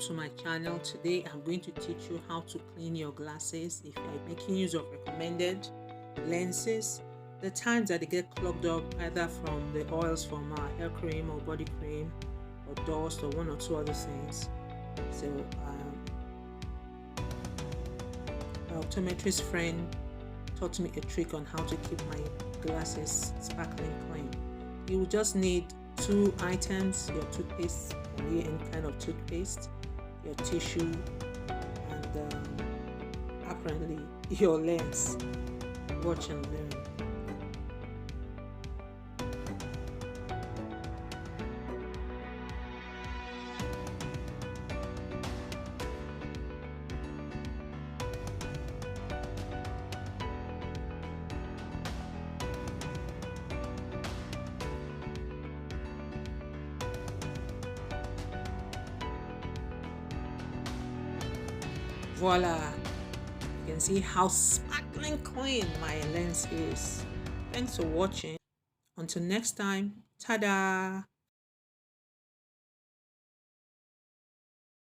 to my channel. Today I'm going to teach you how to clean your glasses if you're making use of recommended lenses. The times that they get clogged up either from the oils from our hair cream or body cream or dust or one or two other things. So my optometrist friend taught me a trick on how to keep my glasses sparkling clean. You will just need two items: your toothpaste, any kind of toothpaste, your tissue, and apparently your lens. Watch and learn. Voila! You can see how sparkling clean my lens is. Thanks for watching. Until next time, ta-da!